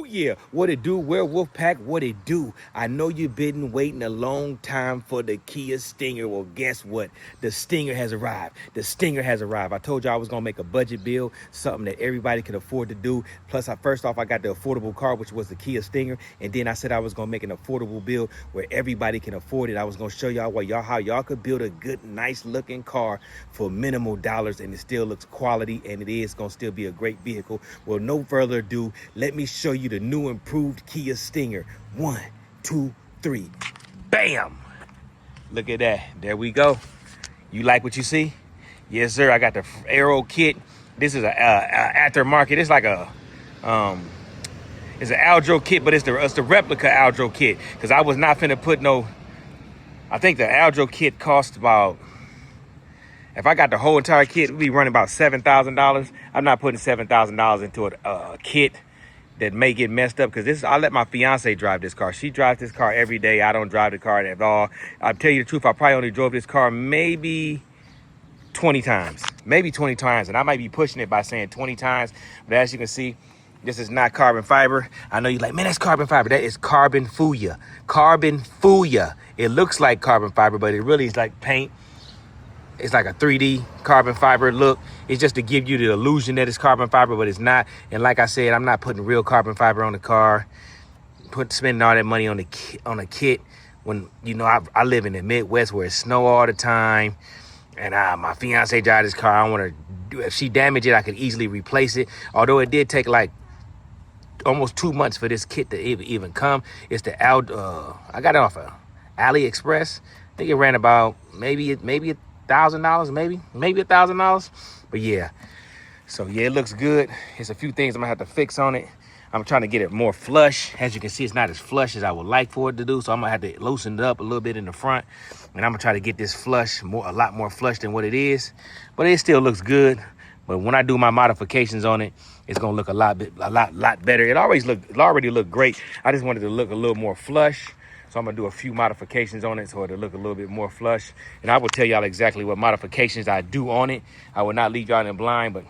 yeah, what it do, Werewolf Pack, what it do? I know you've been waiting a long time for the Kia Stinger. Well, guess what? The Stinger has arrived. The Stinger has arrived. I told you I was gonna make a budget build, something that everybody can afford to do. Plus, first off, I got the affordable car, which was the Kia Stinger, and then I said I was gonna make an affordable build where everybody can afford it. I was gonna show y'all how y'all could build a good, nice looking car for minimal dollars, and it still looks quality, and it is gonna still be a great vehicle. Well, no further ado, let me show you the new improved Kia Stinger. 1, 2, 3, bam! Look at that. There we go. You like what you see? Yes, sir. I got the Aero kit. This is a aftermarket. It's like a it's an Aljo kit, but it's the replica Aljo kit, because I was not finna put no. I think the Aljo kit cost about, if I got the whole entire kit, we'd be running about $7,000. I'm not putting $7,000 into a kit that may get messed up, because I let my fiance drive this car. She drives this car every day. I don't drive the car at all. I'll tell you the truth, I probably only drove this car maybe 20 times. Maybe 20 times. And I might be pushing it by saying 20 times. But as you can see, this is not carbon fiber. I know you're like, man, that's carbon fiber. That is carbon fuya. Carbon fuya. It looks like carbon fiber, but it really is like paint. It's like a 3D carbon fiber look. It's just to give you the illusion that it's carbon fiber, but it's not. And like I said, I'm not putting real carbon fiber on the car. Spending all that money on a kit when, you know, I live in the Midwest where it's snow all the time. And my fiance drives this car. I don't want to. If she damaged it, I could easily replace it. Although it did take like almost 2 months for this kit to even come. It's the I got it off of AliExpress. I think it ran about maybe $1,000, maybe $1,000. But yeah, so yeah, it looks good. There's a few things I'm gonna have to fix on it. I'm trying to get it more flush. As you can see, it's not as flush as I would like for it to do. So I'm gonna have to loosen it up a little bit in the front, and I'm gonna try to get this flush a lot more flush than what it is. But it still looks good. But when I do my modifications on it, it's gonna look a lot better. It already looked great. I just wanted to look a little more flush. So I'm gonna do a few modifications on it so it'll look a little bit more flush. And I will tell y'all exactly what modifications I do on it. I will not leave y'all in blind, but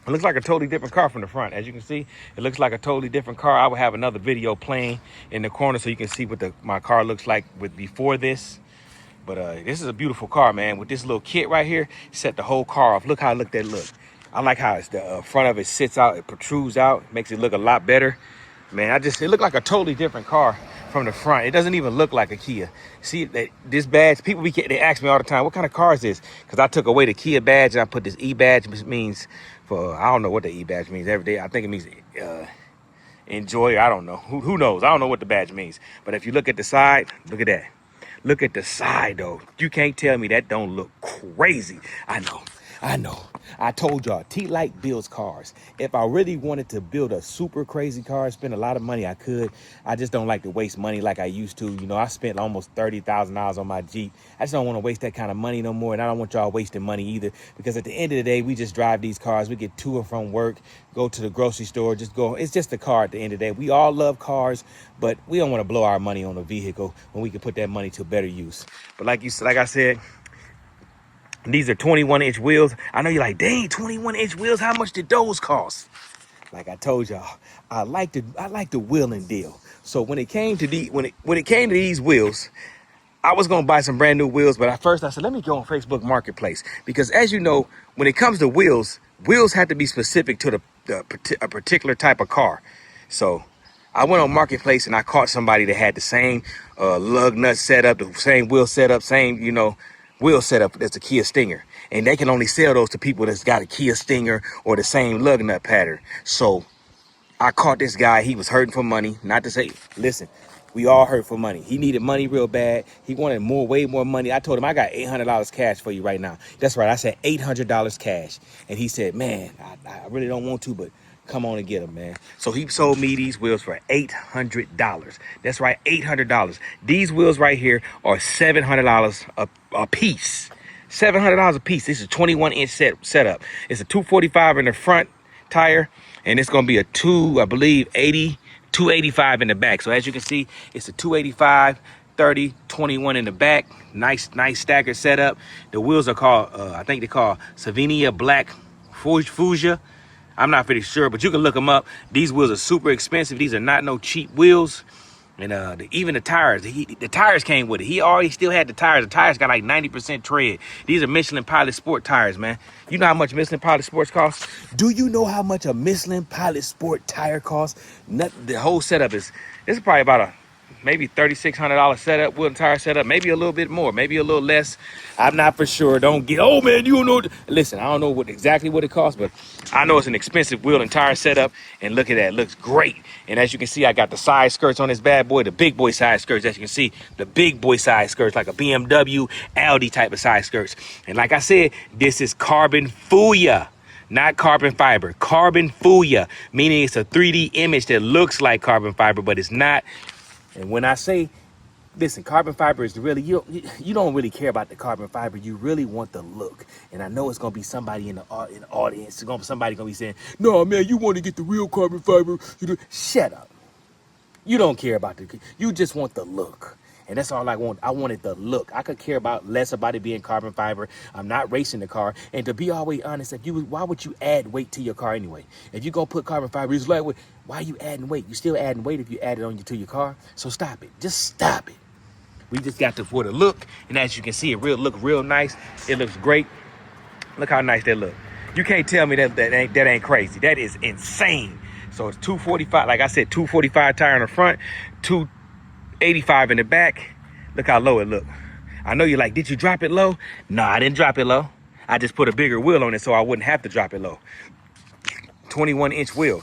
it looks like a totally different car from the front. As you can see, it looks like a totally different car. I will have another video playing in the corner so you can see what my car looks like before this. But this is a beautiful car, man. With this little kit right here, set the whole car off. Look how that look. I like how it's the front of it sits out, it protrudes out, makes it look a lot better. Man, it looked like a totally different car from the front. It doesn't even look like a Kia. See, this badge, they ask me all the time, what kind of car is this? Because I took away the Kia badge and I put this E badge, which means I don't know what the E badge means every day. I think it means enjoy. I don't know. Who knows? I don't know what the badge means. But if you look at the side, look at that. Look at the side, though. You can't tell me that don't look crazy. I know. I told y'all, T-Light builds cars. If I really wanted to build a super crazy car, spend a lot of money, I could. I just don't like to waste money like I used to. You know, I spent almost $30,000 on my Jeep. I just don't want to waste that kind of money no more. And I don't want y'all wasting money either. Because at the end of the day, we just drive these cars. We get to and from work, go to the grocery store, just go. It's just a car at the end of the day. We all love cars, but we don't want to blow our money on a vehicle when we can put that money to better use. But like I said, these are 21-inch wheels. I know you're like, dang, 21-inch wheels. How much did those cost? Like I told y'all, I like the wheeling deal. So when it came to these wheels, I was gonna buy some brand new wheels, but at first I said, let me go on Facebook Marketplace, because as you know, when it comes to wheels have to be specific to a particular type of car. So I went on Marketplace and I caught somebody that had the same lug nut setup, the same wheel setup, same wheel setup as a Kia Stinger, and they can only sell those to people that's got a Kia Stinger or the same lug nut pattern. So I caught this guy. He was hurting for money. Not to say, listen, we all hurt for money. He needed money real bad. He wanted way more money. I told him, I got $800 cash for you right now. That's right, I said $800 cash. And he said, man, I really don't want to, but come on and get them, man. So he sold me these wheels for $800. That's right, $800. These wheels right here are $700 a piece. $700 a piece. This is a 21-inch setup. It's a 245 in the front tire, and it's gonna be a 285 in the back. So as you can see, it's a 285, 30, 21 in the back. Nice staggered setup. The wheels are called, I think they call Savinia Black Fuchsia. I'm not pretty sure, but you can look them up. These wheels are super expensive. These are not no cheap wheels. And even the tires, the tires came with it. He already still had the tires. The tires got like 90% tread. These are Michelin Pilot Sport tires, man. You know how much Michelin Pilot Sports cost? Do you know how much a Michelin Pilot Sport tire costs? The whole setup is, this is probably about a maybe $3,600 setup, wheel and tire setup, maybe a little bit more, maybe a little less. I'm not for sure. Don't get, oh man, you don't know. Listen, I don't know exactly what it costs, but I know it's an expensive wheel and tire setup. And look at that, it looks great. And as you can see, I got the side skirts on this bad boy, the big boy side skirts. As you can see, the big boy side skirts, like a BMW, Audi type of side skirts. And like I said, this is carbon fuya. Not carbon fiber, carbon fuya, meaning it's a 3D image that looks like carbon fiber, but it's not. And when I say, listen, carbon fiber is really, you don't really care about the carbon fiber. You really want the look. And I know it's going to be somebody in the audience. Somebody going to be saying, no, man, you want to get the real carbon fiber. Shut up. You don't care about you just want the look. And that's all I want. I wanted the look. I could care about less about it being carbon fiber. I'm not racing the car. And to be always honest, why would you add weight to your car anyway? If you're going to put carbon fiber, it's lightweight. Why are you adding weight? You still adding weight if you add it to your car. So stop it. Just stop it. We just got for the look. And as you can see, it look real nice. It looks great. Look how nice that look. You can't tell me that ain't crazy. That is insane. So it's 245, like I said, 245 tire in the front, 285 in the back. Look how low it look. I know you're like, did you drop it low? No, I didn't drop it low. I just put a bigger wheel on it so I wouldn't have to drop it low. 21-inch wheel.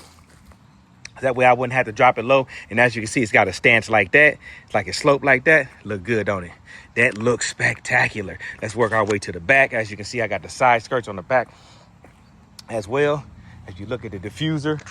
That way I wouldn't have to drop it low. And as you can see, it's got a stance like that. It's like a slope like that. Look good, don't it? That looks spectacular. Let's work our way to the back. As you can see, I got the side skirts on the back as well. As you look at the diffuser,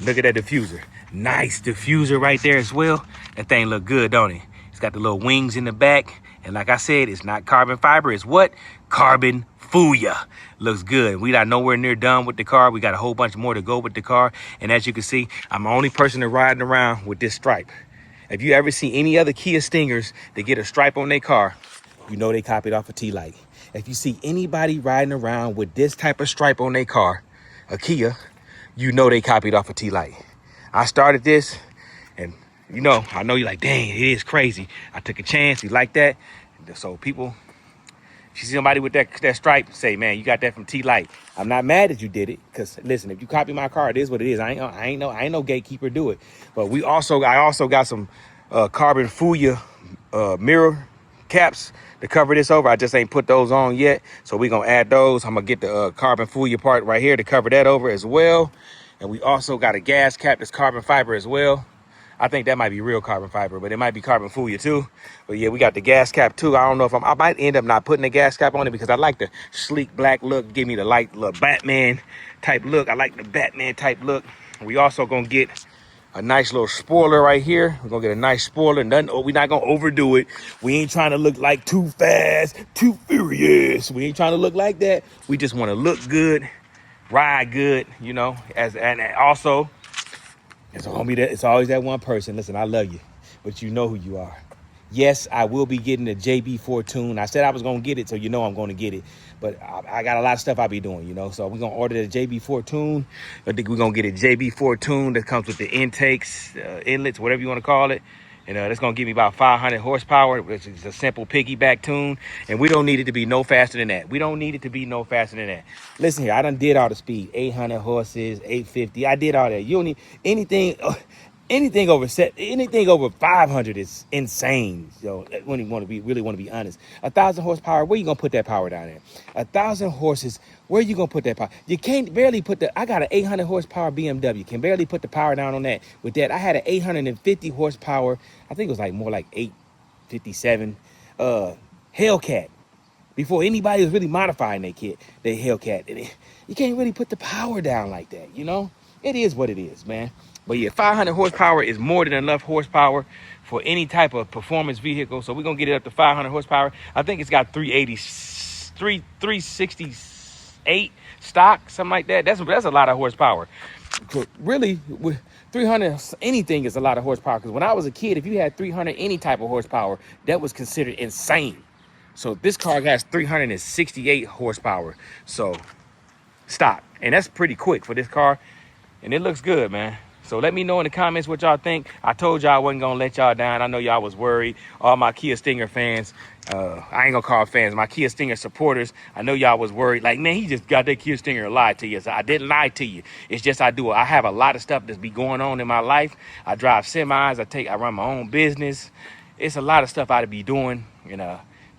look at that diffuser. Nice diffuser right there as well. That thing look good, don't it? It's got the little wings in the back. And like I said, it's not carbon fiber. It's what? Carbon fuya. Looks good. We not nowhere near done with the car. We got a whole bunch more to go with the car. And as you can see, I'm the only person that riding around with this stripe. If you ever see any other Kia Stingers that get a stripe on their car, you know they copied off a T-Light. If you see anybody riding around with this type of stripe on their car, a Kia, you know they copied off a T-Light. I started this, and I know you're like, dang, it is crazy. I took a chance. You like that? So people, if you see somebody with that stripe, say, man, you got that from T-Light. I'm not mad that you did it, because listen, if you copy my car, it is what it is. I ain't no gatekeeper, do it. But I also got some carbon fuya mirror caps to cover this over. I just ain't put those on yet, so we're gonna add those. I'm gonna get the carbon fuya part right here to cover that over as well. And we also got a gas cap that's carbon fiber as well. I think that might be real carbon fiber, but it might be carbon fuya too. But yeah, we got the gas cap too. I don't know if I might end up not putting the gas cap on it, because I like the sleek black look. Give me the light little Batman type look. I like the Batman type look. We also gonna get a nice little spoiler right here. We're gonna get a nice spoiler. We're not gonna overdo it. We ain't trying to look like Too Fast, Too Furious. We ain't trying to look like that. We just want to look good, ride good, and also, it's always that one person. Listen, I love you, but you know who you are. Yes, I will be getting the JB4 tune. I said I was going to get it, so I'm going to get it. But I got a lot of stuff I be doing, So we're going to order the JB4 tune. I think we're going to get a JB4 tune that comes with the intakes, inlets, whatever you want to call it. And that's going to give me about 500 horsepower, which is a simple piggyback tune. And we don't need it to be no faster than that. Listen here, I done did all the speed. 800 horses, 850. I did all that. You don't need anything. Anything over 500 is insane. When you really want to be honest, 1,000 horsepower, where you gonna put that power down there? 1,000 horses, where you gonna put that power? You can't barely put I got an 800 horsepower BMW. Can barely put the power down on that. With that, I had an 850 horsepower. I think it was more like 857 Hellcat. Before anybody was really modifying their Hellcat, you can't really put the power down like that. It is what it is, man. But yeah, 500 horsepower is more than enough horsepower for any type of performance vehicle. So we're going to get it up to 500 horsepower. I think it's got 368 stock, something like that. That's a lot of horsepower. So really, with 300 anything is a lot of horsepower. Because when I was a kid, if you had 300 any type of horsepower, that was considered insane. So this car has 368 horsepower. So stock. And that's pretty quick for this car. And it looks good, man. So let me know in the comments what y'all think. I told y'all I wasn't gonna let y'all down. I know y'all was worried. All my Kia Stinger fans, I ain't gonna call fans, my Kia Stinger supporters, I know y'all was worried. Like, man, he just got that Kia Stinger and lied to you. So I didn't lie to you. It's just I have a lot of stuff that's be going on in my life. I drive semis, I run my own business. It's a lot of stuff I be doing,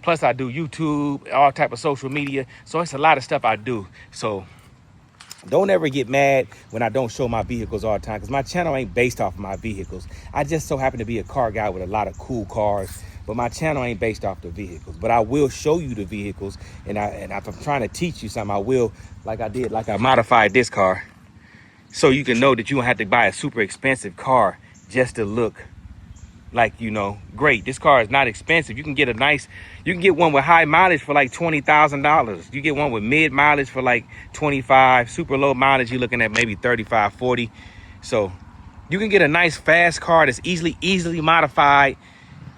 plus I do YouTube, all type of social media. So it's a lot of stuff I do. So don't ever get mad when I don't show my vehicles all the time, because my channel ain't based off of my vehicles. I just so happen to be a car guy with a lot of cool cars, but my channel ain't based off the vehicles. But I will show you the vehicles, and if I'm trying to teach you something, I will, like I modified this car, so you can know that you don't have to buy a super expensive car just to look like, great. This car is not expensive. You can get one with high mileage for like $20,000. You get one with mid mileage for like 25, super low mileage, you're looking at maybe 35, 40. So you can get a nice fast car that's easily modified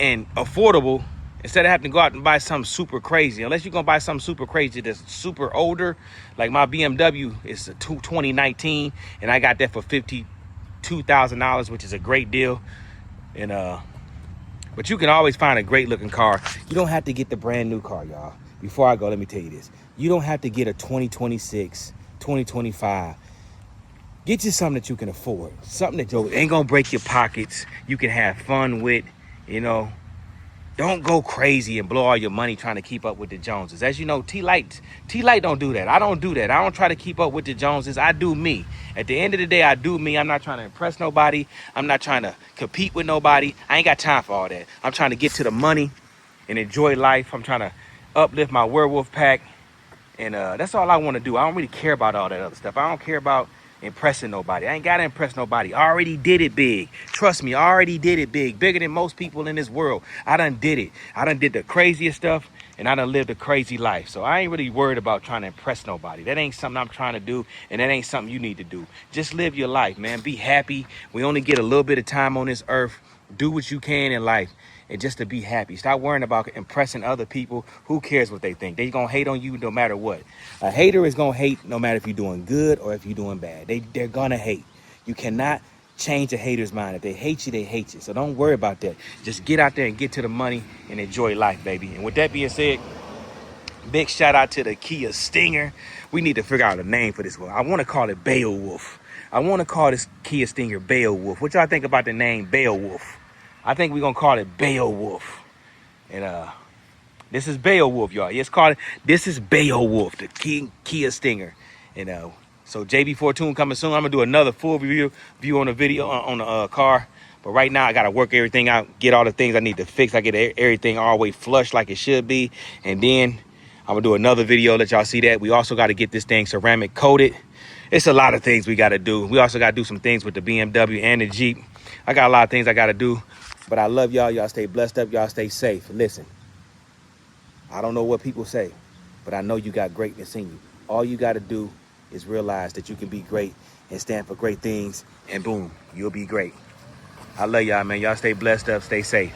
and affordable, instead of having to go out and buy something super crazy. Unless you're gonna buy something super crazy that's super older. Like my BMW is a 2019, and I got that for $52,000, which is a great deal. And but you can always find a great looking car. You don't have to get the brand new car, y'all. Before I go, let me tell you this. You don't have to get a 2026, 2025. Get you something that you can afford. Something that ain't gonna break your pockets. You can have fun with, Don't go crazy and blow all your money trying to keep up with the Joneses. As you know, T-Light don't do that. I don't do that. I don't try to keep up with the Joneses. I do me. At the end of the day, I do me. I'm not trying to impress nobody. I'm not trying to compete with nobody. I ain't got time for all that. I'm trying to get to the money and enjoy life. I'm trying to uplift my werewolf pack. And that's all I want to do. I don't really care about all that other stuff. I don't care about impressing nobody. I ain't got to impress nobody. I already did it big. Trust me, I already did it big. Bigger than most people in this world. I done did it. I done did the craziest stuff, and I done lived a crazy life. So I ain't really worried about trying to impress nobody. That ain't something I'm trying to do, and that ain't something you need to do. Just live your life, man. Be happy. We only get a little bit of time on this earth. Do what you can in life, and just to be happy. Stop worrying about impressing other people. Who cares what they think? They gonna hate on you no matter what. A hater is gonna hate no matter if you're doing good or if you're doing bad. They're gonna hate. You cannot change a hater's mind. If they hate you, they hate you. So don't worry about that. Just get out there and get to the money and enjoy life, baby. And with that being said, big shout out to the Kia Stinger. We need to figure out a name for this one. I want to call it Beowulf. I want to call this Kia Stinger Beowulf. What y'all think about the name Beowulf? I think we're going to call it Beowulf. And this is Beowulf, y'all. Yes, this is Beowulf, the Kia Stinger. And so JB Fortune coming soon. I'm going to do another full review on the video on the car. But right now, I got to work everything out, get all the things I need to fix. I get everything all the way flush like it should be. And then I'm going to do another video, let y'all see that. We also got to get this thing ceramic coated. It's a lot of things we got to do. We also got to do some things with the BMW and the Jeep. I got a lot of things I got to do. But I love y'all. Y'all stay blessed up. Y'all stay safe. Listen, I don't know what people say, but I know you got greatness in you. All you got to do is realize that you can be great and stand for great things, and boom, you'll be great. I love y'all, man. Y'all stay blessed up. Stay safe.